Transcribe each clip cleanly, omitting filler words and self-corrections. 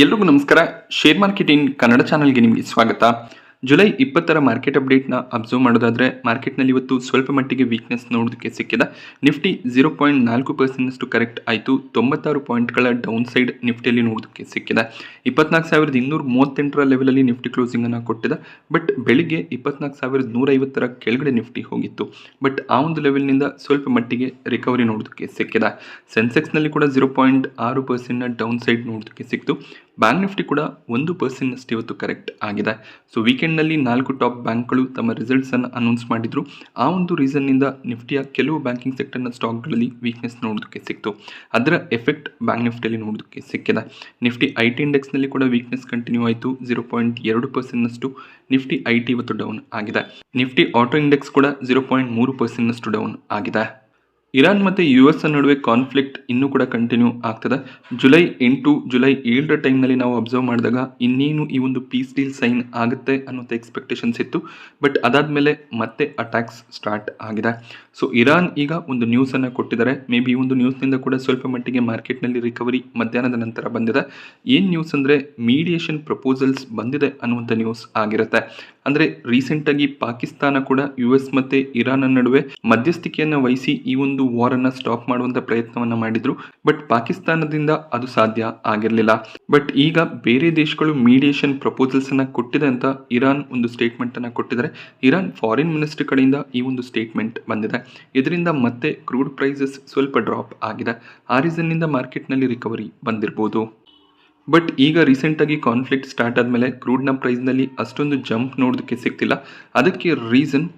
ಎಲ್ರಿಗೂ ನಮಸ್ಕಾರ. Share market in Kannada ಚಾನಲ್ಗೆ ನಿಮಗೆ ಸ್ವಾಗತ. ಜುಲೈ 20ರ ಮಾರ್ಕೆಟ್ ಅಪ್ಡೇಟ್ನ ಅಬ್ಸರ್ವ್ ಮಾಡೋದಾದ್ರೆ ಮಾರ್ಕೆಟ್ನಲ್ಲಿ ಇವತ್ತು ಸ್ವಲ್ಪ ಮಟ್ಟಿಗೆ ವೀಕ್ನೆಸ್ ನೋಡೋದಕ್ಕೆ ಸಿಕ್ಕಿದೆ. ನಿಫ್ಟಿ 0.4% ಕರೆಕ್ಟ್ ಆಯಿತು. 96 ಪಾಯಿಂಟ್ಗಳ ಡೌನ್ ಸೈಡ್ ನಿಫ್ಟಿಯಲ್ಲಿ ನೋಡೋದಕ್ಕೆ ಸಿಕ್ಕಿದೆ. 24,238ರ ಲೆವೆಲಲ್ಲಿ ನಿಫ್ಟಿ ಕ್ಲೋಸಿಂಗ್ ಅನ್ನು ಕೊಟ್ಟಿದೆ. ಬಟ್ ಬೆಳಿಗ್ಗೆ 24,150ರ ಕೆಳಗಡೆ ನಿಫ್ಟಿ ಹೋಗಿತ್ತು. ಬಟ್ ಆ ಒಂದು ಲೆವೆಲ್ನಿಂದ ಸ್ವಲ್ಪ ಮಟ್ಟಿಗೆ ರಿಕವರಿ ನೋಡೋದಕ್ಕೆ ಸಿಕ್ಕಿದೆ. ಸೆನ್ಸೆಕ್ಸ್ನಲ್ಲಿ ಕೂಡ 0.6% ಡೌನ್ ಸೈಡ್ ನೋಡೋದಕ್ಕೆ ಸಿಕ್ತು. ಬ್ಯಾಂಕ್ ನಿಫ್ಟಿ ಕೂಡ 1% ಇವತ್ತು ಕರೆಕ್ಟ್ ಆಗಿದೆ. ಸೊ ವೀಕೆಂಡ್ನಲ್ಲಿ 4 ಟಾಪ್ ಬ್ಯಾಂಕ್ಗಳು ತಮ್ಮ ರಿಸಲ್ಟ್ಸ್ ಅನ್ನು ಅನೌನ್ಸ್ ಮಾಡಿದ್ರು. ಆ ಒಂದು ರೀಸನ್ನಿಂದ ನಿಫ್ಟಿಯ ಕೆಲವು ಬ್ಯಾಂಕಿಂಗ್ ಸೆಕ್ಟರ್ನ ಸ್ಟಾಕ್ಗಳಲ್ಲಿ ವೀಕ್ನೆಸ್ ನೋಡೋದಕ್ಕೆ ಸಿಕ್ತು. ಅದರ ಎಫೆಕ್ಟ್ ಬ್ಯಾಂಕ್ ನಿಫ್ಟಿಯಲ್ಲಿ ನೋಡೋದಕ್ಕೆ ಸಿಕ್ಕಿದೆ. ನಿಫ್ಟಿ ಐಟಿ ಇಂಡೆಕ್ಸ್ನಲ್ಲಿ ಕೂಡ ವೀಕ್ನೆಸ್ ಕಂಟಿನ್ಯೂ ಆಯಿತು. 0.2% ನಿಫ್ಟಿ ಐಟಿ ಇವತ್ತು ಡೌನ್ ಆಗಿದೆ. ನಿಫ್ಟಿ ಆಟೋ ಇಂಡೆಕ್ಸ್ ಕೂಡ 0.3% ಡೌನ್ ಆಗಿದೆ. ಇರಾನ್ ಮತ್ತು US ನಡುವೆ ಕಾನ್ಫ್ಲಿಕ್ಟ್ ಇನ್ನೂ ಕೂಡ ಕಂಟಿನ್ಯೂ ಆಗ್ತದೆ. ಜುಲೈ 8, ಜುಲೈ 7ರ ಟೈಮ್ನಲ್ಲಿ ನಾವು ಅಬ್ಸರ್ವ್ ಮಾಡಿದಾಗ ಇನ್ನೇನು ಈ ಒಂದು ಪೀಸ್ ಡೀಲ್ ಸೈನ್ ಆಗುತ್ತೆ ಅನ್ನೋಂಥ ಎಕ್ಸ್ಪೆಕ್ಟೇಷನ್ಸ್ ಇತ್ತು. ಬಟ್ ಅದಾದಮೇಲೆ ಮತ್ತೆ ಅಟ್ಯಾಕ್ಸ್ ಸ್ಟಾರ್ಟ್ ಆಗಿದೆ. ಸೊ ಇರಾನ್ ಈಗ ಒಂದು ನ್ಯೂಸನ್ನು ಕೊಟ್ಟಿದ್ದಾರೆ. ಮೇ ಬಿ ಈ ಒಂದು ನ್ಯೂಸ್ನಿಂದ ಕೂಡ ಸ್ವಲ್ಪ ಮಟ್ಟಿಗೆ ಮಾರ್ಕೆಟ್ನಲ್ಲಿ ರಿಕವರಿ ಮಧ್ಯಾಹ್ನದ ನಂತರ ಬಂದಿದೆ. ಏನು ನ್ಯೂಸ್ ಅಂದರೆ ಮೀಡಿಯೇಷನ್ ಪ್ರಪೋಸಲ್ಸ್ ಬಂದಿದೆ ಅನ್ನುವಂಥ ನ್ಯೂಸ್ ಆಗಿರುತ್ತೆ. ಅಂದರೆ ರೀಸೆಂಟಾಗಿ ಪಾಕಿಸ್ತಾನ ಕೂಡ US ಮತ್ತು ಇರಾನ್ ನಡುವೆ ಮಧ್ಯಸ್ಥಿಕೆಯನ್ನು ವಹಿಸಿ ಈ ಒಂದು ವಾರನ್ನು ಸ್ಟಾಪ್ ಮಾಡುವಂಥ ಪ್ರಯತ್ನವನ್ನು ಮಾಡಿದ್ರು. ಬಟ್ ಪಾಕಿಸ್ತಾನದಿಂದ ಅದು ಸಾಧ್ಯ ಆಗಿರಲಿಲ್ಲ. ಬಟ್ ಈಗ ಬೇರೆ ದೇಶಗಳು ಮೀಡಿಯೇಷನ್ ಪ್ರಪೋಸಲ್ಸ್ ಅನ್ನು ಕೊಟ್ಟಿದೆ ಅಂತ ಇರಾನ್ ಒಂದು ಸ್ಟೇಟ್ಮೆಂಟ್ ಅನ್ನು ಕೊಟ್ಟಿದ್ದಾರೆ. ಇರಾನ್ ಫಾರಿನ್ ಮಿನಿಸ್ಟರ್ ಕಡೆಯಿಂದ ಈ ಒಂದು ಸ್ಟೇಟ್ಮೆಂಟ್ ಬಂದಿದೆ. ಇದರಿಂದ ಮತ್ತೆ ಕ್ರೂಡ್ ಪ್ರೈಸಸ್ ಸ್ವಲ್ಪ ಡ್ರಾಪ್ ಆಗಿದೆ. ಆ ರೀಸನ್ನಿಂದ ಮಾರ್ಕೆಟ್ನಲ್ಲಿ ರಿಕವರಿ ಬಂದಿರಬಹುದು. ಬಟ್ ಈಗ ರೀಸೆಂಟಾಗಿ ಕಾನ್ಫ್ಲಿಕ್ಟ್ ಸ್ಟಾರ್ಟ್ ಆದಮೇಲೆ ಕ್ರೂಡ್ನ ಪ್ರೈಸ್ನಲ್ಲಿ ಅಷ್ಟೊಂದು ಜಂಪ್ ನೋಡೋದಕ್ಕೆ ಸಿಗ್ತಿಲ್ಲ. ಅದಕ್ಕೆ ರೀಸನ್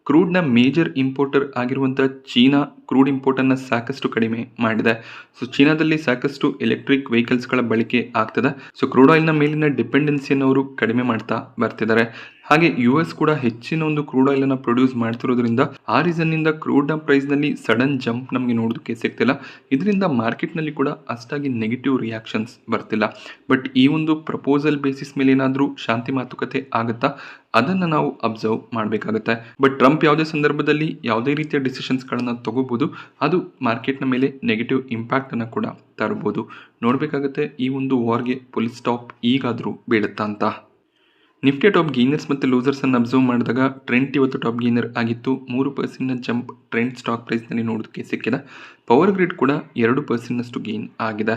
ಕ್ರೂಡ್ನ ಮೇಜರ್ ಇಂಪೋರ್ಟರ್ ಆಗಿರುವಂಥ ಚೀನಾ ಕ್ರೂಡ್ ಇಂಪೋರ್ಟನ್ನು ಸಾಕಷ್ಟು ಕಡಿಮೆ ಮಾಡಿದೆ. ಸೊ ಚೀನಾದಲ್ಲಿ ಸಾಕಷ್ಟು ಎಲೆಕ್ಟ್ರಿಕ್ ವೆಹಿಕಲ್ಸ್ಗಳ ಬಳಕೆ ಆಗ್ತದೆ. ಸೊ ಕ್ರೂಡ್ ಆಯಿಲ್ನ ಮೇಲಿನ ಡಿಪೆಂಡೆನ್ಸಿಯನ್ನು ಅವರು ಕಡಿಮೆ ಮಾಡ್ತಾ ಬರ್ತಿದ್ದಾರೆ. ಹಾಗೆ US ಕೂಡ ಹೆಚ್ಚಿನ ಒಂದು ಕ್ರೂಡ್ ಆಯಿಲನ್ನು ಪ್ರೊಡ್ಯೂಸ್ ಮಾಡ್ತಿರೋದ್ರಿಂದ ಆ ರೀಸನ್ನಿಂದ ಕ್ರೂಡ್ನ ಪ್ರೈಸ್ನಲ್ಲಿ ಸಡನ್ ಜಂಪ್ ನಮಗೆ ನೋಡೋದಕ್ಕೆ ಸಿಗ್ತಿಲ್ಲ. ಇದರಿಂದ ಮಾರ್ಕೆಟ್ನಲ್ಲಿ ಕೂಡ ಅಷ್ಟಾಗಿ ನೆಗೆಟಿವ್ ರಿಯಾಕ್ಷನ್ಸ್ ಬರ್ತಿಲ್ಲ. ಬಟ್ ಈ ಒಂದು ಪ್ರಪೋಸಲ್ ಬೇಸಿಸ್ ಮೇಲೆ ಏನಾದರೂ ಶಾಂತಿ ಮಾತುಕತೆ ಆಗುತ್ತಾ, ಅದನ್ನು ನಾವು ಅಬ್ಸರ್ವ್ ಮಾಡಬೇಕಾಗುತ್ತೆ. ಬಟ್ ಟ್ರಂಪ್ ಯಾವುದೇ ಸಂದರ್ಭದಲ್ಲಿ ಯಾವುದೇ ರೀತಿಯ ಡಿಸಿಷನ್ಸ್ಗಳನ್ನು ತಗೋಬಹುದು. ಅದು ಮಾರ್ಕೆಟ್ನ ಮೇಲೆ ನೆಗೆಟಿವ್ ಇಂಪ್ಯಾಕ್ಟನ್ನು ಕೂಡ ತರಬಹುದು. ನೋಡಬೇಕಾಗುತ್ತೆ ಈ ಒಂದು ವಾರ್ಗೆ ಫುಲ್ ಸ್ಟಾಪ್ ಈಗಾದರೂ ಬೀಳುತ್ತಾ ಅಂತ. ನಿಫ್ಟಿ ಟಾಪ್ ಗೇನರ್ಸ್ ಮತ್ತು ಲೂಸರ್ಸ್ ಅನ್ನು ಅಬ್ಸರ್ವ್ ಮಾಡಿದಾಗ ಟ್ರೆಂಟ್ ಇವತ್ತು ಟಾಪ್ ಗೇನರ್ ಆಗಿತ್ತು. 3% ಜಂಪ್ ಟ್ರೆಂಟ್ ಸ್ಟಾಕ್ ಪ್ರೈಸ್ನಲ್ಲಿ ನೋಡೋದಕ್ಕೆ ಸಿಕ್ಕಿದೆ. ಪವರ್ ಗ್ರಿಡ್ ಕೂಡ 2% ಗೇನ್ ಆಗಿದೆ.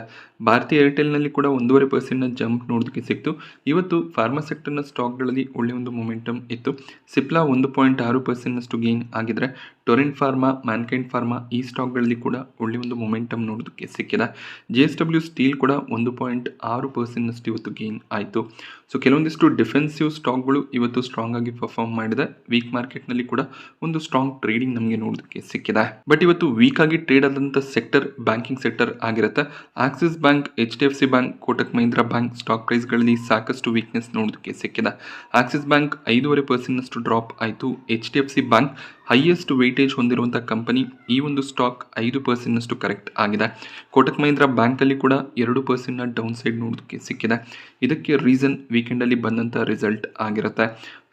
ಭಾರತೀಯ ಏರ್ಟೆಲ್ನಲ್ಲಿ ಕೂಡ 1.5% ಜಂಪ್ ನೋಡೋದಕ್ಕೆ ಸಿಕ್ತು. ಇವತ್ತು ಫಾರ್ಮಾ ಸೆಕ್ಟರ್ನ ಸ್ಟಾಕ್ಗಳಲ್ಲಿ ಒಳ್ಳೆಯ ಒಂದು ಮೊಮೆಂಟಮ್ ಇತ್ತು. ಸಿಪ್ಲಾ 1.6% ಗೇನ್ ಆಗಿದ್ರೆ ಟೊರೆಂಟ್ ಫಾರ್ಮಾ, ಮ್ಯಾನ್ಕೈಂಡ್ ಫಾರ್ಮಾ ಈ ಸ್ಟಾಕ್ಗಳಲ್ಲಿ ಕೂಡ ಒಳ್ಳೆಯ ಒಂದು ಮೊಮೆಂಟಮ್ ನೋಡೋದಕ್ಕೆ ಸಿಕ್ಕಿದೆ. JSW ಸ್ಟೀಲ್ ಕೂಡ 1.6% ಇವತ್ತು ಗೇನ್ ಆಯಿತು. ಸೊ ಕೆಲವೊಂದಿಷ್ಟು ಡಿಫೆನ್ಸಿವ್ ಸ್ಟಾಕ್ಗಳು ಇವತ್ತು ಸ್ಟ್ರಾಂಗ್ ಆಗಿ ಪರ್ಫಾರ್ಮ್ ಮಾಡಿದೆ. ವೀಕ್ ಮಾರ್ಕೆಟ್ನಲ್ಲಿ ಕೂಡ ಒಂದು ಸ್ಟ್ರಾಂಗ್ ಟ್ರೇಡಿಂಗ್ ನಮಗೆ ನೋಡೋದಕ್ಕೆ ಸಿಕ್ಕಿದೆ. ಬಟ್ ಇವತ್ತು ವೀಕ್ ಆಗಿ ಟ್ರೇಡ್ ಆದಂಥ ಸೆಕ್ಟರ್ ಬ್ಯಾಂಕಿಂಗ್ ಸೆಕ್ಟರ್ ಆಗಿರುತ್ತೆ. Axis bank, HDFC bank, Kotak Mahindra bank stock ಪ್ರೈಸ್ಗಳಲ್ಲಿ ಸಾಕಷ್ಟು ವೀಕ್ನೆಸ್ ನೋಡೋದಕ್ಕೆ ಸಿಕ್ಕಿದೆ. ಆಕ್ಸಿಸ್ ಬ್ಯಾಂಕ್ 5.5% ಡ್ರಾಪ್ ಆಯಿತು. HDFC ಬ್ಯಾಂಕ್ ಹೈಯೆಸ್ಟ್ ವೇಟೇಜ್ ಹೊಂದಿರುವಂಥ ಕಂಪನಿ, ಈ ಒಂದು ಸ್ಟಾಕ್ 5% ಕರೆಕ್ಟ್ ಆಗಿದೆ. ಕೋಟಕ್ ಮಹೀಂದ್ರಾ ಬ್ಯಾಂಕಲ್ಲಿ ಕೂಡ 2% ಡೌನ್ ಸೈಡ್ ನೋಡೋದಕ್ಕೆ ಸಿಕ್ಕಿದೆ. ಇದಕ್ಕೆ ರೀಸನ್ ವೀಕೆಂಡಲ್ಲಿ ಬಂದಂಥ ರಿಸಲ್ಟ್ ಆಗಿರುತ್ತೆ.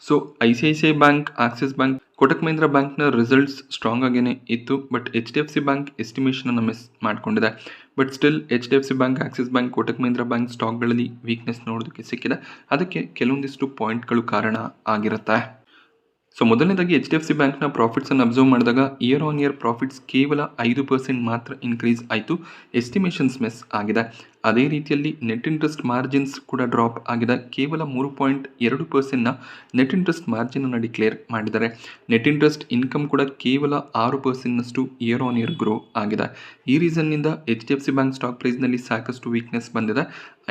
So ICICI bank, Axis bank, Kotak Mahindra ಬ್ಯಾಂಕ್ನ ರಿಸಲ್ಟ್ಸ್ ಸ್ಟ್ರಾಂಗ್ ಆಗೇನೆ ಇತ್ತು. ಬಟ್ HDFC ಬ್ಯಾಂಕ್ ಎಸ್ಟಿಮೇಷನನ್ನು ಮಿಸ್ ಮಾಡಿಕೊಂಡಿದೆ. But still HDFC bank, Axis bank, Kotak Mahindra bank ಸ್ಟಾಕ್ಗಳಲ್ಲಿ ವೀಕ್ನೆಸ್ ನೋಡೋದಕ್ಕೆ ಸಿಕ್ಕಿದೆ. ಅದಕ್ಕೆ ಕೆಲವೊಂದಿಷ್ಟು ಪಾಯಿಂಟ್ಗಳು ಕಾರಣ ಆಗಿರುತ್ತೆ. ಸೊ ಮೊದಲನೇದಾಗಿ HDFC ಬ್ಯಾಂಕ್ನ ಪ್ರಾಫಿಟ್ಸನ್ನು ಅಬ್ಸರ್ವ್ ಮಾಡಿದಾಗ ಇಯರ್ ಆನ್ ಇಯರ್ ಪ್ರಾಫಿಟ್ಸ್ ಕೇವಲ 5% ಮಾತ್ರ ಇನ್ಕ್ರೀಸ್ ಆಯಿತು. ಎಸ್ಟಿಮೇಷನ್ಸ್ ಮಿಸ್ ಆಗಿದೆ. ಅದೇ ರೀತಿಯಲ್ಲಿ ನೆಟ್ ಇಂಟ್ರೆಸ್ಟ್ ಮಾರ್ಜಿನ್ಸ್ ಕೂಡ ಡ್ರಾಪ್ ಆಗಿದೆ. ಕೇವಲ 3.2% ನೆಟ್ ಇಂಟ್ರೆಸ್ಟ್ ಮಾರ್ಜಿನನ್ನು ಡಿಕ್ಲೇರ್ ಮಾಡಿದ್ದಾರೆ. ನೆಟ್ ಇಂಟ್ರೆಸ್ಟ್ ಇನ್ಕಮ್ ಕೂಡ ಕೇವಲ 6% ಇಯರ್ ಆನ್ ಇಯರ್ ಗ್ರೋ ಆಗಿದೆ. ಈ ರೀಸನ್ನಿಂದ HDFC ಬ್ಯಾಂಕ್ ಸ್ಟಾಕ್ ಪ್ರೈಸ್ನಲ್ಲಿ ಸಾಕಷ್ಟು ವೀಕ್ನೆಸ್ ಬಂದಿದೆ.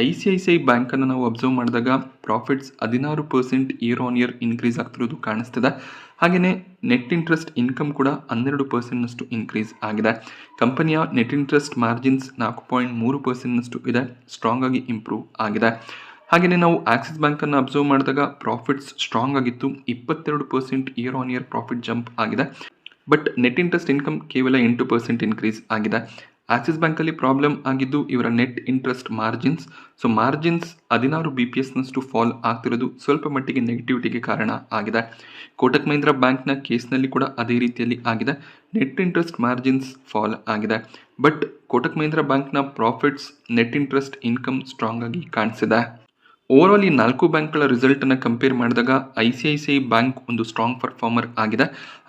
ICICI ಬ್ಯಾಂಕನ್ನು ನಾವು ಅಬ್ಸರ್ವ್ ಮಾಡಿದಾಗ profits 16% year on year increase ಆಗ್ತಿರೋದು ಕಾಣಿಸ್ತಿದೆ. ಹಾಗೆಯೇ ನೆಟ್ ಇಂಟ್ರೆಸ್ಟ್ ಇನ್ಕಮ್ ಕೂಡ 12% ಇನ್ಕ್ರೀಸ್ ಆಗಿದೆ. ಕಂಪನಿಯ ನೆಟ್ ಇಂಟ್ರೆಸ್ಟ್ ಮಾರ್ಜಿನ್ಸ್ 4.3% ಇದೆ, ಸ್ಟ್ರಾಂಗ್ ಆಗಿ ಇಂಪ್ರೂವ್ ಆಗಿದೆ. ಹಾಗೆಯೇ ನಾವು ಆಕ್ಸಿಸ್ ಬ್ಯಾಂಕನ್ನು ಅಬ್ಸರ್ವ್ ಮಾಡಿದಾಗ ಪ್ರಾಫಿಟ್ಸ್ ಸ್ಟ್ರಾಂಗ್ ಆಗಿತ್ತು. 22% year on year profit jump ಆಗಿದೆ. ಬಟ್ ನೆಟ್ ಇಂಟ್ರೆಸ್ಟ್ ಇನ್ಕಮ್ ಕೇವಲ 8% ಇನ್ಕ್ರೀಸ್ ಆಗಿದೆ. ಆಕ್ಸಿಸ್ ಬ್ಯಾಂಕಲ್ಲಿ ಪ್ರಾಬ್ಲಮ್ ಆಗಿದ್ದು ಇವರ net interest margins. So margins 16 BPSನಷ್ಟು ಫಾಲ್ ಆಗ್ತಿರೋದು ಸ್ವಲ್ಪ ಮಟ್ಟಿಗೆ ನೆಗೆಟಿವಿಟಿಗೆ ಕಾರಣ ಆಗಿದೆ. ಕೋಟಕ್ ಮಹೀಂದ್ರಾ ಬ್ಯಾಂಕ್ನ ಕೇಸ್ನಲ್ಲಿ ಕೂಡ ಅದೇ ರೀತಿಯಲ್ಲಿ ಆಗಿದೆ. ನೆಟ್ ಇಂಟ್ರೆಸ್ಟ್ ಮಾರ್ಜಿನ್ಸ್ ಫಾಲ್ ಆಗಿದೆ. ಬಟ್ ಕೋಟಕ್ ಮಹೀಂದ್ರಾ ಬ್ಯಾಂಕ್ನ profits, net interest income strong ಆಗಿ ಕಾಣಿಸಿದೆ. ಓವರ್ ಆಲ್ ಈ 4 ಬ್ಯಾಂಕ್ಗಳ ರಿಸಲ್ಟನ್ನು ಕಂಪೇರ್ ಮಾಡಿದಾಗ ICICI ಬ್ಯಾಂಕ್ ಒಂದು ಸ್ಟ್ರಾಂಗ್ ಪರ್ಫಾರ್ಮರ್ ಆಗಿದೆ.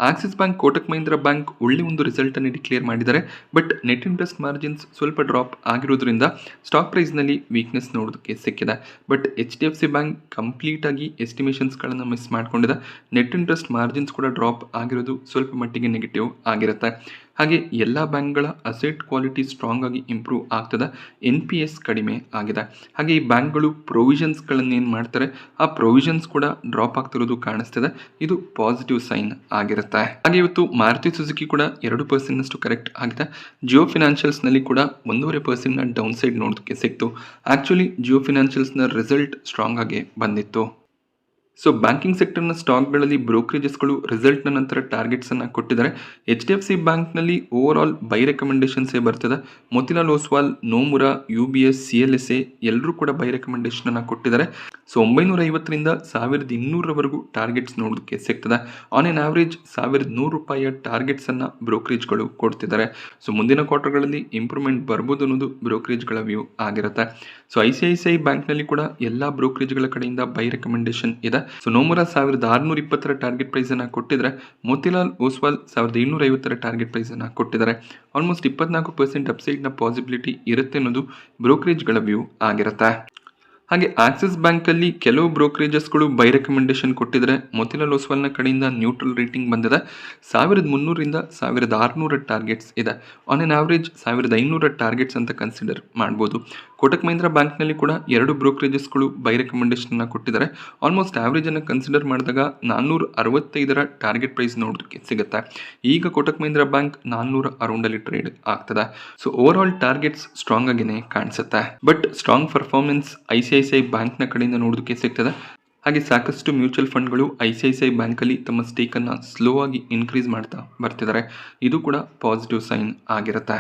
Axis bank, Kotak Mahindra bank ಒಳ್ಳೆ ಒಂದು ರಿಸಲ್ಟನ್ನು ಡಿಕ್ಲೇರ್ ಮಾಡಿದ್ದಾರೆ. ಬಟ್ ನೆಟ್ ಇಂಟ್ರೆಸ್ಟ್ ಮಾರ್ಜಿನ್ಸ್ ಸ್ವಲ್ಪ ಡ್ರಾಪ್ ಆಗಿರೋದ್ರಿಂದ ಸ್ಟಾಕ್ ಪ್ರೈಸ್ನಲ್ಲಿ ವೀಕ್ನೆಸ್ ನೋಡೋದಕ್ಕೆ ಸಿಕ್ಕಿದೆ. ಬಟ್ HDFC ಬ್ಯಾಂಕ್ ಕಂಪ್ಲೀಟ್ ಆಗಿ ಎಸ್ಟಿಮೇಷನ್ಸ್ಗಳನ್ನು ಮಿಸ್ ಮಾಡ್ಕೊಂಡಿದೆ. ನೆಟ್ ಇಂಟ್ರೆಸ್ಟ್ ಮಾರ್ಜಿನ್ಸ್ ಕೂಡ ಡ್ರಾಪ್ ಆಗಿರೋದು ಸ್ವಲ್ಪ ಮಟ್ಟಿಗೆ ನೆಗೆಟಿವ್ ಆಗಿರುತ್ತೆ. ಹಾಗೆ ಎಲ್ಲ ಬ್ಯಾಂಕ್ಗಳ ಅಸೆಟ್ ಕ್ವಾಲಿಟಿ ಸ್ಟ್ರಾಂಗ್ ಆಗಿ ಇಂಪ್ರೂವ್ ಆಗ್ತದೆ. NPS ಕಡಿಮೆ ಆಗಿದೆ. ಹಾಗೆ ಈ ಬ್ಯಾಂಕ್ಗಳು ಪ್ರೊವಿಷನ್ಸ್ಗಳನ್ನು ಏನು ಮಾಡ್ತಾರೆ, ಆ ಪ್ರೊವಿಷನ್ಸ್ ಕೂಡ ಡ್ರಾಪ್ ಆಗ್ತಿರೋದು ಕಾಣಿಸ್ತಿದೆ. ಇದು ಪಾಸಿಟಿವ್ ಸೈನ್ ಆಗಿರುತ್ತೆ. ಹಾಗೆ ಇವತ್ತು ಮಾರುತಿ ಸುಜುಕಿ ಕೂಡ 2% ಕರೆಕ್ಟ್ ಆಗಿದೆ. ಜಿಯೋ ಫಿನಾನ್ಷಿಯಲ್ಸ್ನಲ್ಲಿ ಕೂಡ 1.5% ಡೌನ್ ಸೈಡ್ ನೋಡೋದಕ್ಕೆ ಸಿಕ್ತು. ಆಕ್ಚುಲಿ ಜಿಯೋ ಫಿನಾನ್ಷಿಯಲ್ಸ್ನ ರಿಸಲ್ಟ್ ಸ್ಟ್ರಾಂಗ್ ಆಗಿ ಬಂದಿತ್ತು. ಸೊ ಬ್ಯಾಂಕಿಂಗ್ ಸೆಕ್ಟರ್ನ ಸ್ಟಾಕ್ಗಳಲ್ಲಿ ಬ್ರೋಕರೇಜಸ್ಗಳು ರಿಸಲ್ಟ್ನ ನಂತರ ಟಾರ್ಗೆಟ್ಸನ್ನು ಕೊಟ್ಟಿದ್ದಾರೆ. HDFC ಬ್ಯಾಂಕ್ನಲ್ಲಿ ಓವರ್ ಆಲ್ ಬೈ ರೆಕಮೆಂಡೇಷನ್ಸೇ ಬರ್ತದೆ. ಮೋತಿಲಾಲ್ ಓಸ್ವಾಲ್, ನೋಮುರಾ, UBS, CLSA ಎಲ್ಲರೂ ಕೂಡ ಬೈ ರೆಕಮೆಂಡೇಷನನ್ನು ಕೊಟ್ಟಿದ್ದಾರೆ. ಸೊ 950ರಿಂದ 1200ರವರೆಗೂ ಟಾರ್ಗೆಟ್ಸ್ ನೋಡೋದಕ್ಕೆ ಸಿಗ್ತದೆ. ಆನ್ ಎನ್ ಆವ್ರೇಜ್ ₹1100 ಟಾರ್ಗೆಟ್ಸನ್ನು ಬ್ರೋಕರೇಜ್ಗಳು ಕೊಡ್ತಿದ್ದಾರೆ. ಸೊ ಮುಂದಿನ ಕ್ವಾರ್ಟರ್ಗಳಲ್ಲಿ ಇಂಪ್ರೂವ್ಮೆಂಟ್ ಬರ್ಬೋದು ಅನ್ನೋದು ಬ್ರೋಕರೇಜ್ಗಳ ವ್ಯೂ ಆಗಿರುತ್ತೆ. ಸೊ ICICI ಬ್ಯಾಂಕ್ನಲ್ಲಿ ಕೂಡ ಎಲ್ಲ ಬ್ರೋಕರೇಜ್ಗಳ ಕಡೆಯಿಂದ ಬೈ ರೆಕಮೆಂಡೇಷನ್ ಇದೆ. ಸೊ ನೋಮುರಾ 1620 ಟಾರ್ಗೆಟ್ ಪ್ರೈಸ್ ಅನ್ನು ಕೊಟ್ಟಿದ್ರೆ, ಮೋತಿಲಾಲ್ ಓಸ್ವಾಲ್ 1750 ಟಾರ್ಗೆಟ್ ಪ್ರೈಸ್ ಅನ್ನು ಕೊಟ್ಟಿದ್ದಾರೆ. ಆಲ್ಮೋಸ್ಟ್ 24% ಅಪ್ಸೈಡ್ನ ಪಾಸಿಬಿಲಿಟಿ ಇರುತ್ತೆ ಅನ್ನೋದು ಬ್ರೋಕರೇಜ್ಗಳ ವ್ಯೂ ಆಗಿರುತ್ತೆ. ಹಾಗೆ ಆಕ್ಸಿಸ್ ಬ್ಯಾಂಕಲ್ಲಿ ಕೆಲವು ಬ್ರೋಕರೇಜಸ್ಗಳು ಬೈ ರೆಕಮೆಂಡೇಷನ್ ಕೊಟ್ಟಿದ್ರೆ, ಮೋತಿಲಾಲ್ ಓಸ್ವಾಲ್ನ ಕಡೆಯಿಂದ ನ್ಯೂಟ್ರಲ್ ರೇಟಿಂಗ್ ಬಂದಿದೆ. 1300ರಿಂದ 1600 ಟಾರ್ಗೆಟ್ಸ್ ಇದೆ. ಆನ್ ಎನ್ ಆವ್ರೇಜ್ 1500 ಟಾರ್ಗೆಟ್ಸ್ ಅಂತ ಕನ್ಸಿಡರ್ ಮಾಡ್ಬೋದು. ಕೋಟಕ್ ಮಹೀಂದ್ರಾ ಬ್ಯಾಂಕ್ನಲ್ಲಿ ಕೂಡ 2 ಬ್ರೋಕರೇಜಸ್ಗಳು ಬೈ ರೆಕಮೆಂಡೇಷನ್ನ ಕೊಟ್ಟಿದ್ದಾರೆ. ಆಲ್ಮೋಸ್ಟ್ ಆವ್ರೇಜನ್ನು ಕನ್ಸಿಡರ್ ಮಾಡಿದಾಗ 465 ಟಾರ್ಗೆಟ್ ಪ್ರೈಸ್ ನೋಡೋದಕ್ಕೆ ಸಿಗುತ್ತೆ. ಈಗ ಕೋಟಕ್ ಮಹೀಂದ್ರಾ ಬ್ಯಾಂಕ್ 400 ಅರೌಂಡಲ್ಲಿ ಟ್ರೇಡ್ ಆಗ್ತದೆ. So overall targets strong ಆಗಿನೇ ಕಾಣಿಸುತ್ತೆ. ಬಟ್ ಸ್ಟ್ರಾಂಗ್ ಪರ್ಫಾರ್ಮೆನ್ಸ್ ICICI ಬ್ಯಾಂಕ್ನ ಕಡೆಯಿಂದ ನೋಡೋದಕ್ಕೆ ಸಿಗ್ತದೆ. ಹಾಗೆ ಸಾಕಷ್ಟು ಮ್ಯೂಚುವಲ್ ಫಂಡ್ಗಳು ICICI ಬ್ಯಾಂಕಲ್ಲಿ ತಮ್ಮ ಸ್ಟೇಕನ್ನು ಸ್ಲೋ ಆಗಿ ಇನ್ಕ್ರೀಸ್ ಮಾಡ್ತಾ ಬರ್ತಿದ್ದಾರೆ. ಇದು ಕೂಡ ಪಾಸಿಟಿವ್ ಸೈನ್ ಆಗಿರುತ್ತೆ.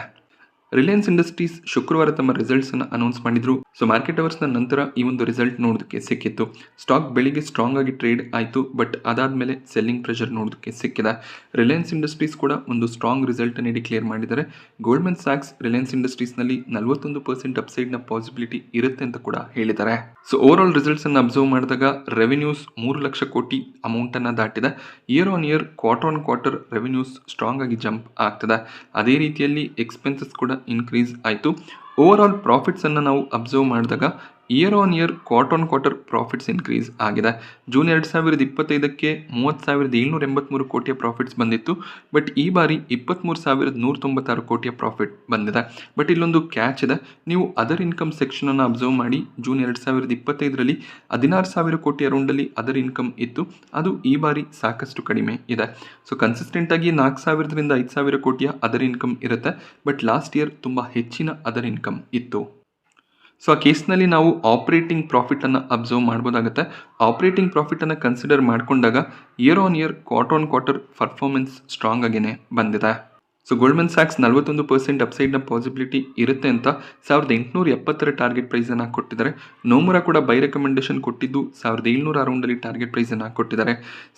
ರಿಲಯನ್ಸ್ ಇಂಡಸ್ಟ್ರೀಸ್ ಶುಕ್ರವಾರ ತಮ್ಮ ರಿಸಲ್ಟ್ಸ್ ಅನ್ನು ಅನೌನ್ಸ್ ಮಾಡಿದ್ರು. ಸೊ ಮಾರ್ಕೆಟ್ ಅವರ್ಸ್ನ ನಂತರ ಈ ಒಂದು ರಿಸಲ್ಟ್ ನೋಡೋದಕ್ಕೆ ಸಿಕ್ಕಿತ್ತು. ಸ್ಟಾಕ್ ಬೆಳಿಗ್ಗೆ ಸ್ಟ್ರಾಂಗ್ ಆಗಿ ಟ್ರೇಡ್ ಆಯಿತು. ಬಟ್ ಅದಾದಮೇಲೆ ಸೆಲ್ಲಿಂಗ್ ಪ್ರೆಷರ್ ನೋಡೋದಕ್ಕೆ ಸಿಕ್ಕಿದೆ. ರಿಲಯನ್ಸ್ ಇಂಡಸ್ಟ್ರೀಸ್ ಕೂಡ ಒಂದು ಸ್ಟ್ರಾಂಗ್ ರಿಸಲ್ಟ್ ಅನ್ನು ಡಿಕ್ಲೇರ್ ಮಾಡಿದ್ದಾರೆ. ಗೋಲ್ಡ್ಮನ್ ಸ್ಯಾಕ್ಸ್ ರಿಲಯನ್ಸ್ ಇಂಡಸ್ಟ್ರೀಸ್ನಲ್ಲಿ 41% ಅಪ್ಸೈಡ್ನ ಪಾಸಿಬಿಲಿಟಿ ಇರುತ್ತೆ ಅಂತ ಕೂಡ ಹೇಳಿದ್ದಾರೆ. ಸೊ ಓವರ್ ಆಲ್ ರಿಸಲ್ಟ್ಸ್ ಅನ್ನು ಅಬ್ಸರ್ವ್ ಮಾಡಿದಾಗ ರೆವೆನ್ಯೂಸ್ 3 ಲಕ್ಷ ಕೋಟಿ ಅಮೌಂಟ್ ಅನ್ನು ದಾಟಿದೆ. Year on year, quarter on quarter revenues strong ಆಗಿ ಜಂಪ್ ಆಗ್ತದೆ. ಅದೇ ರೀತಿಯಲ್ಲಿ ಎಕ್ಸ್ಪೆನ್ಸಸ್ ಕೂಡ ಇನ್ಕ್ರೀಸ್ ಆಯಿತು. ಓವರ್ ಆಲ್ ಪ್ರಾಫಿಟ್ಸ್ ಅನ್ನು ನಾವು ಅಬ್ಸರ್ವ್ ಮಾಡಿದಾಗ year on year, quarter on quarter profits increase ಆಗಿದೆ. ಜೂನ್ 2025ಕ್ಕೆ 30,783 ಕೋಟಿಯ ಪ್ರಾಫಿಟ್ಸ್ ಬಂದಿತ್ತು. ಬಟ್ ಈ ಬಾರಿ 23,196 ಕೋಟಿಯ ಪ್ರಾಫಿಟ್ ಬಂದಿದೆ. ಬಟ್ ಇಲ್ಲೊಂದು ಕ್ಯಾಚ್ ಇದೆ. ನೀವು ಅದರ್ ಇನ್ಕಮ್ ಸೆಕ್ಷನ್ ಅನ್ನು ಅಬ್ಸರ್ವ್ ಮಾಡಿ, ಜೂನ್ 2025ರಲ್ಲಿ 16,000 ಕೋಟಿ ಅರೌಂಡಲ್ಲಿ ಅದರ್ ಇನ್ಕಮ್ ಇತ್ತು. ಅದು ಈ ಬಾರಿ ಸಾಕಷ್ಟು ಕಡಿಮೆ ಇದೆ. ಸೊ ಕನ್ಸಿಸ್ಟೆಂಟ್ ಆಗಿ 4,000ರಿಂದ 5,000 ಕೋಟಿಯ ಅದರ್ ಇನ್ಕಮ್ ಇರುತ್ತೆ. ಬಟ್ ಲಾಸ್ಟ್ ಇಯರ್ ತುಂಬ ಹೆಚ್ಚಿನ ಅದರ್ ಇನ್ಕಮ್ ಇತ್ತು. ಸೊ ಆ ಕೇಸ್ನಲ್ಲಿ ನಾವು ಆಪರೇಟಿಂಗ್ ಪ್ರಾಫಿಟನ್ನು ಅಬ್ಸರ್ವ್ ಮಾಡ್ಬೋದಾಗುತ್ತೆ. ಆಪರೇಟಿಂಗ್ ಪ್ರಾಫಿಟನ್ನು ಕನ್ಸಿಡರ್ ಮಾಡಿಕೊಂಡಾಗ year on year, quarter on quarter performance strong ಆಗಿನೇ ಬಂದಿದೆ. ಸೊ ಗೋಲ್ಡ್ಮನ್ ಸ್ಯಾಕ್ಸ್ 41% ಅಪ್ಸೈಡ್ನ ಪಾಸಿಬಿಲಿಟಿ ಇರುತ್ತೆ ಅಂತ 1870 ಟಾರ್ಗೆಟ್ ಪ್ರೈಸನ್ನು ಕೊಟ್ಟಿದ್ದಾರೆ. ನೋಮುರಾ ಕೂಡ ಬೈ ರೆಕಮೆಂಡೇಷನ್ ಕೊಟ್ಟಿದ್ದು 1700 ಅರೌಂಡಲ್ಲಿ ಟಾರ್ಗೆಟ್ ಪ್ರೈಸನ್ನು ಕೊಟ್ಟಿದ್ದಾರೆ.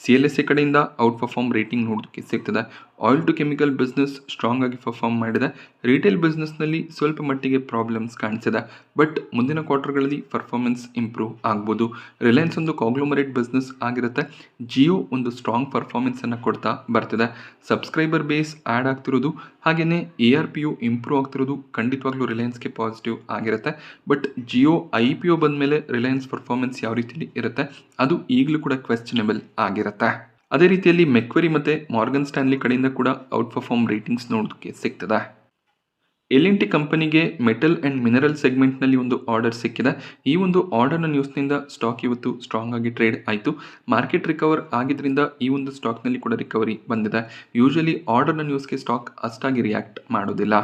CLSA ಕಡೆಯಿಂದ ಔಟ್ ಪರ್ಫಾರ್ಮ್ ರೇಟಿಂಗ್ ನೋಡೋದಕ್ಕೆ ಸಿಗ್ತದೆ. Oil to chemical business strong ಆಗಿ ಪರ್ಫಾರ್ಮ್ ಮಾಡಿದೆ. ರಿಟೇಲ್ ಬಿಸ್ನೆಸ್ನಲ್ಲಿ ಸ್ವಲ್ಪ ಮಟ್ಟಿಗೆ ಪ್ರಾಬ್ಲಮ್ಸ್ ಕಾಣಿಸಿದೆ. ಬಟ್ ಮುಂದಿನ ಕ್ವಾರ್ಟರ್ಗಳಲ್ಲಿ ಪರ್ಫಾರ್ಮೆನ್ಸ್ ಇಂಪ್ರೂವ್ ಆಗ್ಬೋದು. ರಿಲಯನ್ಸ್ ಒಂದು ಕಾಂಗ್ಲೋಮರೇಟ್ ಬಿಸ್ನೆಸ್ ಆಗಿರುತ್ತೆ. ಜಿಯೋ ಒಂದು ಸ್ಟ್ರಾಂಗ್ ಪರ್ಫಾರ್ಮೆನ್ಸನ್ನು ಕೊಡ್ತಾ ಬರ್ತಿದೆ. ಸಬ್ಸ್ಕ್ರೈಬರ್ ಬೇಸ್ ಆ್ಯಡ್ ಆಗ್ತಿರೋದು, ಹಾಗೆಯೇ ARPU ಇಂಪ್ರೂವ್ ಆಗ್ತಿರೋದು ಖಂಡಿತವಾಗ್ಲೂ ರಿಲಯನ್ಸ್ಗೆ ಪಾಸಿಟಿವ್ ಆಗಿರುತ್ತೆ. ಬಟ್ ಜಿಯೋ IPO ಬಂದಮೇಲೆ ರಿಲಯನ್ಸ್ ಪರ್ಫಾರ್ಮೆನ್ಸ್ ಯಾವ ರೀತಿಯಲ್ಲಿ ಇರುತ್ತೆ ಅದು ಈಗಲೂ ಕೂಡ ಕ್ವೆಶ್ಚನಬಲ್ ಆಗಿರುತ್ತೆ. ಅದೇ ರೀತಿಯಲ್ಲಿ ಮೆಕ್ವೆರಿ ಮತ್ತು ಮಾರ್ಗನ್ ಸ್ಟ್ಯಾನ್ಲಿ ಕಡೆಯಿಂದ ಕೂಡ ಔಟ್ ಪರ್ಫಾರ್ಮ್ ರೇಟಿಂಗ್ಸ್ ನೋಡೋದಕ್ಕೆ ಸಿಗ್ತದೆ. L&T ಕಂಪನಿಗೆ ಮೆಟಲ್ ಆ್ಯಂಡ್ ಮಿನರಲ್ ಸೆಗ್ಮೆಂಟ್ನಲ್ಲಿ ಒಂದು ಆರ್ಡರ್ ಸಿಕ್ಕಿದೆ. ಈ ಒಂದು ಆರ್ಡರ್ನ ನ್ಯೂಸ್ನಿಂದ ಸ್ಟಾಕ್ ಇವತ್ತು ಸ್ಟ್ರಾಂಗ್ ಆಗಿ ಟ್ರೇಡ್ ಆಯಿತು. ಮಾರ್ಕೆಟ್ ರಿಕವರ್ ಆಗಿದ್ದರಿಂದ ಈ ಒಂದು ಸ್ಟಾಕ್ನಲ್ಲಿ ಕೂಡ ರಿಕವರಿ ಬಂದಿದೆ. ಯೂಶಲಿ ಆರ್ಡರ್ನ ನ್ಯೂಸ್ಗೆ ಸ್ಟಾಕ್ ಅಷ್ಟಾಗಿ ರಿಯಾಕ್ಟ್ ಮಾಡೋದಿಲ್ಲ.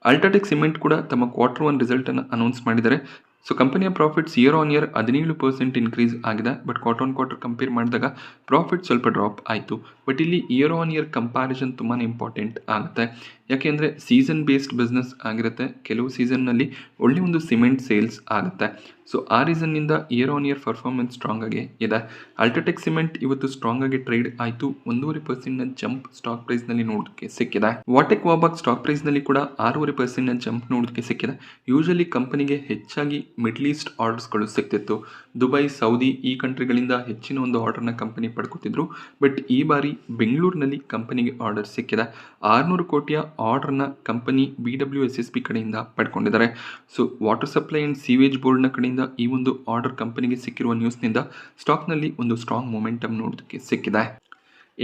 ಅಲ್ಟ್ರಾಟೆಕ್ ಸಿಮೆಂಟ್ ಕೂಡ ತಮ್ಮ ಕ್ವಾರ್ಟರ್ 1 ರಿಸಲ್ಟನ್ನು ಅನೌನ್ಸ್ ಮಾಡಿದ್ದಾರೆ. ಸೊ ಕಂಪನಿಯ profits year on year 17% increase ಆಗಿದೆ. But quarter on quarter compare ಮಾಡಿದಾಗ ಪ್ರಾಫಿಟ್ ಸ್ವಲ್ಪ ಡ್ರಾಪ್ ಆಯಿತು. ಬಟ್ ಇಲ್ಲಿ ಇಯರ್ ಆನ್ ಇಯರ್ ಕಂಪ್ಯಾರಿಸನ್ ತುಂಬಾ ಇಂಪಾರ್ಟೆಂಟ್ ಆಗುತ್ತೆ. ಯಾಕೆಂದರೆ ಸೀಸನ್ ಬೇಸ್ಡ್ ಬಿಸ್ನೆಸ್ ಆಗಿರುತ್ತೆ. ಕೆಲವು ಸೀಸನ್ನಲ್ಲಿ ಒಳ್ಳೆ ಒಂದು ಸಿಮೆಂಟ್ ಸೇಲ್ಸ್ ಆಗುತ್ತೆ. ಸೊ ಆ ರೀಸನ್ನಿಂದ year on year performance strong ಆಗಿ ಇದೆ. ಅಲ್ಟ್ರಾಟೆಕ್ ಸಿಮೆಂಟ್ ಇವತ್ತು ಸ್ಟ್ರಾಂಗ್ ಆಗಿ ಟ್ರೇಡ್ ಆಯಿತು. 1.5% ಜಂಪ್ ಸ್ಟಾಕ್ ಪ್ರೈಸ್ನಲ್ಲಿ ನೋಡೋದಕ್ಕೆ ಸಿಕ್ಕಿದೆ. ವಾಟೆಕ್ ವಾಬಾಕ್ ಸ್ಟಾಕ್ ಪ್ರೈಸ್ನಲ್ಲಿ ಕೂಡ 6.5% ಜಂಪ್ ನೋಡೋದಕ್ಕೆ ಸಿಕ್ಕಿದೆ. ಯೂಶಲಿ ಕಂಪನಿಗೆ ಹೆಚ್ಚಾಗಿ ಮಿಡ್ಲ್ ಈಸ್ಟ್ ಆರ್ಡರ್ಸ್ಗಳು ಸಿಗ್ತಿತ್ತು. ದುಬೈ, ಸೌದಿ ಈ ಕಂಟ್ರಿಗಳಿಂದ ಹೆಚ್ಚಿನ ಒಂದು ಆರ್ಡರ್ನ ಕಂಪನಿ ಪಡ್ಕೊತಿದ್ರು. ಬಟ್ ಈ ಬಾರಿ ಬೆಂಗಳೂರಿನಲ್ಲಿ ಕಂಪನಿಗೆ ಆರ್ಡರ್ ಸಿಕ್ಕಿದೆ. 600 ಕೋಟಿಯ ಆರ್ಡರ್ನ ಕಂಪನಿ BWSSB ಕಡೆಯಿಂದ ಪಡ್ಕೊಂಡಿದ್ದಾರೆ. So water supply and sewage ಬೋರ್ಡ್ನ ಕಡೆಯಿಂದ ಈ ಒಂದು ಆರ್ಡರ್ ಕಂಪನಿಗೆ ಸಿಕ್ಕಿರುವ ನ್ಯೂಸ್ನಿಂದ ಸ್ಟಾಕ್ನಲ್ಲಿ ಒಂದು ಸ್ಟ್ರಾಂಗ್ ಮೊಮೆಂಟಮ್ ನೋಡೋದಕ್ಕೆ ಸಿಕ್ಕಿದೆ.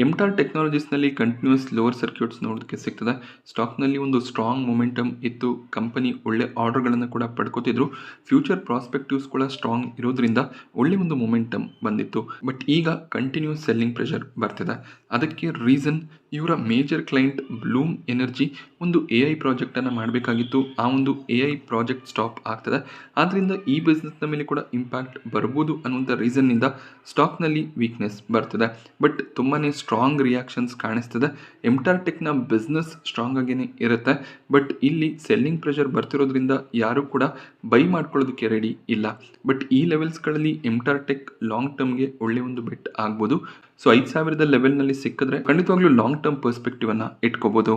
ಎಂಟಾರ್ ಟೆಕ್ನಾಲಜೀಸ್ನಲ್ಲಿ ಕಂಟಿನ್ಯೂಸ್ ಲೋವರ್ ಸರ್ಕ್ಯೂಟ್ಸ್ ನೋಡೋದಕ್ಕೆ ಸಿಗ್ತದೆ. ಸ್ಟಾಕ್ನಲ್ಲಿ ಒಂದು ಸ್ಟ್ರಾಂಗ್ ಮೊಮೆಂಟಮ್ ಇತ್ತು. ಕಂಪನಿ ಒಳ್ಳೆ ಆರ್ಡರ್ಗಳನ್ನು ಕೂಡ ಪಡ್ಕೋತಿದ್ರು. ಫ್ಯೂಚರ್ ಪ್ರಾಸ್ಪೆಕ್ಟಿವ್ಸ್ ಕೂಡ ಸ್ಟ್ರಾಂಗ್ ಇರೋದ್ರಿಂದ ಒಳ್ಳೆ ಒಂದು ಮೊಮೆಂಟಮ್ ಬಂದಿತ್ತು. ಬಟ್ ಈಗ ಕಂಟಿನ್ಯೂಸ್ ಸೆಲ್ಲಿಂಗ್ ಪ್ರೆಷರ್ ಬರ್ತಿದೆ. ಅದಕ್ಕೆ ರೀಸನ್ ಇವರ ಮೇಜರ್ ಕ್ಲೈಂಟ್ ಬ್ಲೂಮ್ ಎನರ್ಜಿ ಒಂದು AI ಪ್ರಾಜೆಕ್ಟನ್ನು ಮಾಡಬೇಕಾಗಿತ್ತು. ಆ ಒಂದು AI ಪ್ರಾಜೆಕ್ಟ್ ಸ್ಟಾಪ್ ಆಗ್ತದೆ. ಆದ್ದರಿಂದ ಈ ಬಿಸ್ನೆಸ್ನ ಮೇಲೆ ಕೂಡ ಇಂಪ್ಯಾಕ್ಟ್ ಬರ್ಬೋದು ಅನ್ನುವಂಥ ರೀಸನ್ನಿಂದ ಸ್ಟಾಕ್ನಲ್ಲಿ ವೀಕ್ನೆಸ್ ಬರ್ತಿದೆ. ಬಟ್ ತುಂಬಾ ಸ್ಟ್ರಾಂಗ್ ರಿಯಾಕ್ಷನ್ಸ್ ಕಾಣಿಸ್ತದೆ. ಎಂಟಾರ್ ಟೆಕ್ನ ಬಿಸ್ನೆಸ್ ಸ್ಟ್ರಾಂಗ್ ಆಗೇನೆ ಇರುತ್ತೆ. ಬಟ್ ಇಲ್ಲಿ ಸೆಲ್ಲಿಂಗ್ ಪ್ರೆಷರ್ ಬರ್ತಿರೋದ್ರಿಂದ ಯಾರು ಕೂಡ ಬೈ ಮಾಡ್ಕೊಳ್ಳೋದಕ್ಕೆ ರೆಡಿ ಇಲ್ಲ. ಬಟ್ ಈ ಲೆವೆಲ್ಸ್ಗಳಲ್ಲಿ ಎಂಟಾರ್ ಟೆಕ್ ಲಾಂಗ್ ಟರ್ಮ್ಗೆ ಒಳ್ಳೆ ಒಂದು ಬೆಟ್ ಆಗ್ಬೋದು. ಸೊ 5,000 ಲೆವೆಲ್ನಲ್ಲಿ ಸಿಕ್ಕಿದ್ರೆ ಖಂಡಿತವಾಗ್ಲೂ ಲಾಂಗ್ ಟರ್ಮ್ ಪರ್ಸ್ಪೆಕ್ಟಿವ್ ಅನ್ನು ಇಟ್ಕೋಬಹುದು.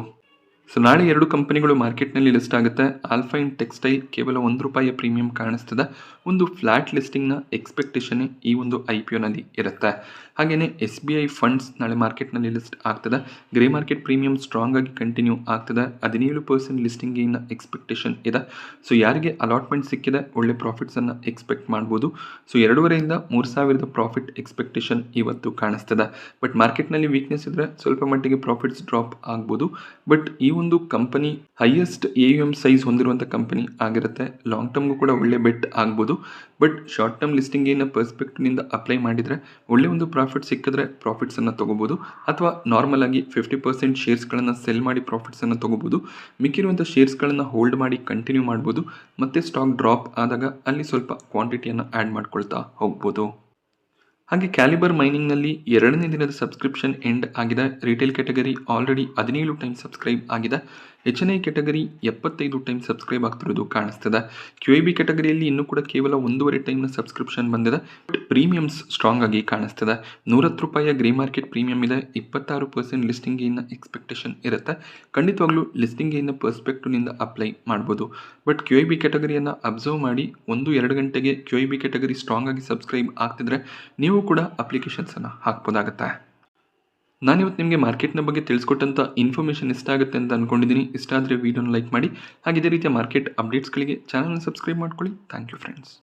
ಸೊ ನಾಳೆ 2 ಕಂಪನಿಗಳು ಮಾರ್ಕೆಟ್ನಲ್ಲಿ ಲಿಸ್ಟ್ ಆಗುತ್ತೆ. ಆಲ್ಫೈನ್ ಟೆಕ್ಸ್ಟೈಲ್ ಕೇವಲ ₹1 ಪ್ರೀಮಿಯಂ ಕಾಣಿಸ್ತದೆ. ಒಂದು ಫ್ಲಾಟ್ ಲಿಸ್ಟಿಂಗ್ನ ಎಕ್ಸ್ಪೆಕ್ಟೇಷನ್ ಈ ಒಂದು IPOನಲ್ಲಿ ಇರುತ್ತೆ. ಹಾಗೆಯೇ SBI ಫಂಡ್ಸ್ ನಾಳೆ ಮಾರ್ಕೆಟ್ನಲ್ಲಿ ಲಿಸ್ಟ್ ಆಗ್ತದೆ. ಗ್ರೇ ಮಾರ್ಕೆಟ್ ಪ್ರೀಮಿಯಂ ಸ್ಟ್ರಾಂಗ್ ಆಗಿ ಕಂಟಿನ್ಯೂ ಆಗ್ತದೆ. 17% ಲಿಸ್ಟಿಂಗ್ ಗೇನ್ನ ಎಕ್ಸ್ಪೆಕ್ಟೇಷನ್ ಇದೆ. ಸೊ ಯಾರಿಗೆ ಅಲಾಟ್ಮೆಂಟ್ ಸಿಕ್ಕಿದೆ ಒಳ್ಳೆ ಪ್ರಾಫಿಟ್ಸನ್ನು ಎಕ್ಸ್ಪೆಕ್ಟ್ ಮಾಡ್ಬೋದು. ಸೊ 2,500ರಿಂದ 3,000 ಪ್ರಾಫಿಟ್ ಎಕ್ಸ್ಪೆಕ್ಟೇಷನ್ ಇವತ್ತು ಕಾಣಿಸ್ತದೆ. ಬಟ್ ಮಾರ್ಕೆಟ್ನಲ್ಲಿ ವೀಕ್ನೆಸ್ ಇದ್ದರೆ ಸ್ವಲ್ಪ ಮಟ್ಟಿಗೆ ಪ್ರಾಫಿಟ್ಸ್ ಡ್ರಾಪ್ ಆಗ್ಬೋದು. ಬಟ್ ಈ ಒಂದು ಕಂಪನಿ ಹೈಯೆಸ್ಟ್ AUM ಸೈಜ್ ಹೊಂದಿರುವಂಥ ಕಂಪನಿ ಆಗಿರುತ್ತೆ. ಲಾಂಗ್ ಟರ್ಮ್ಗೂ ಕೂಡ ಒಳ್ಳೆ ಬೆಟ್ ಆಗ್ಬೋದು. ಬಟ್ ಶಾರ್ಟ್ ಟರ್ಮ್ ಲಿಸ್ಟಿಂಗ್ ಏನ ಪರ್ಸ್ಪೆಕ್ಟಿವ್ನಿಂದ ಅಪ್ಲೈ ಮಾಡಿದರೆ ಒಳ್ಳೆ ಒಂದು ಪ್ರಾಫಿಟ್ ಸಿಕ್ಕಿದ್ರೆ ಪ್ರಾಫಿಟ್ಸನ್ನು ತೊಗೋಬೋದು. ಅಥವಾ ನಾರ್ಮಲ್ ಆಗಿ 50% ಶೇರ್ಸ್ಗಳನ್ನು ಸೆಲ್ ಮಾಡಿ ಪ್ರಾಫಿಟ್ಸನ್ನು ತೊಗೋಬೋದು. ಮಿಕ್ಕಿರುವಂಥ ಶೇರ್ಸ್ಗಳನ್ನು ಹೋಲ್ಡ್ ಮಾಡಿ ಕಂಟಿನ್ಯೂ ಮಾಡ್ಬೋದು. ಮತ್ತು ಸ್ಟಾಕ್ ಡ್ರಾಪ್ ಆದಾಗ ಅಲ್ಲಿ ಸ್ವಲ್ಪ ಕ್ವಾಂಟಿಟಿಯನ್ನು ಆ್ಯಡ್ ಮಾಡ್ಕೊಳ್ತಾ ಹೋಗ್ಬೋದು. ಹಾಗೆ ಕ್ಯಾಲಿಬರ್ ಮೈನಿಂಗ್ನಲ್ಲಿ 2ನೇ ದಿನದ ಸಬ್ಸ್ಕ್ರಿಪ್ಷನ್ ಎಂಡ್ ಆಗಿದೆ. Retail category already 17 time subscribe ಆಗಿದೆ. HNI ಕ್ಯಾಟಗರಿ 75 ಟೈಮ್ ಸಬ್ಸ್ಕ್ರೈಬ್ ಆಗ್ತಿರೋದು ಕಾಣಿಸ್ತದೆ. QIB ಕ್ಯಾಟಗರಿಯಲ್ಲಿ ಇನ್ನೂ ಕೂಡ ಕೇವಲ 1.5 ಟೈಮ್ನ ಸಬ್ಸ್ಕ್ರಿಪ್ಷನ್ ಬಂದಿದೆ. ಪ್ರೀಮಿಯಮ್ಸ್ ಸ್ಟ್ರಾಂಗ್ ಆಗಿ ಕಾಣಿಸ್ತದೆ. ₹110 ಗ್ರೇ ಮಾರ್ಕೆಟ್ ಪ್ರೀಮಿಯಂ ಇದೆ. 26% ಲಿಸ್ಟಿಂಗ್ ಗೇನ್ನ ಎಕ್ಸ್ಪೆಕ್ಟೇಷನ್ ಇರುತ್ತೆ. ಖಂಡಿತವಾಗ್ಲೂ ಲಿಸ್ಟಿಂಗ್ ಗೇನ್ನ ಪರ್ಸ್ಪೆಕ್ಟಿವ್ನಿಂದ ಅಪ್ಲೈ ಮಾಡ್ಬೋದು. ಬಟ್ QIB ಕ್ಯಾಟಗರಿಯನ್ನು ಅಬ್ಸರ್ವ್ ಮಾಡಿ 1-2 ಗಂಟೆಗೆ QIB ಕ್ಯಾಟಗರಿ ಸ್ಟ್ರಾಂಗ್ ಆಗಿ ಸಬ್ಸ್ಕ್ರೈಬ್ ಆಗ್ತಿದ್ರೆ ನೀವು ಕೂಡ ಅಪ್ಲಿಕೇಶನ್ಸನ್ನು ಹಾಕ್ಬೋದಾಗುತ್ತೆ. ನಾನಿವತ್ತು ನಿಮಗೆ ಮಾರ್ಕೆಟ್ನ ಬಗ್ಗೆ ತಿಳಿಸ್ಕೊಟ್ಟಂಥ ಇನ್ಫಾರ್ಮೇಷನ್ ಇಷ್ಟ ಆಗುತ್ತೆ ಅಂತ ಅಂದ್ಕೊಂಡಿದ್ದೀನಿ. ಇಷ್ಟ ಆದರೆ ವಿಡಿಯೋನ ಲೈಕ್ ಮಾಡಿ. ಹಾಗೆ ಇದೇ ರೀತಿಯ ಮಾರ್ಕೆಟ್ ಅಪ್ಡೇಟ್ಸ್ಗಳಿಗೆ ಚಾನಲ್ನ ಸಬ್ಸ್ಕ್ರೈಬ್ ಮಾಡ್ಕೊಳ್ಳಿ. Thank you friends.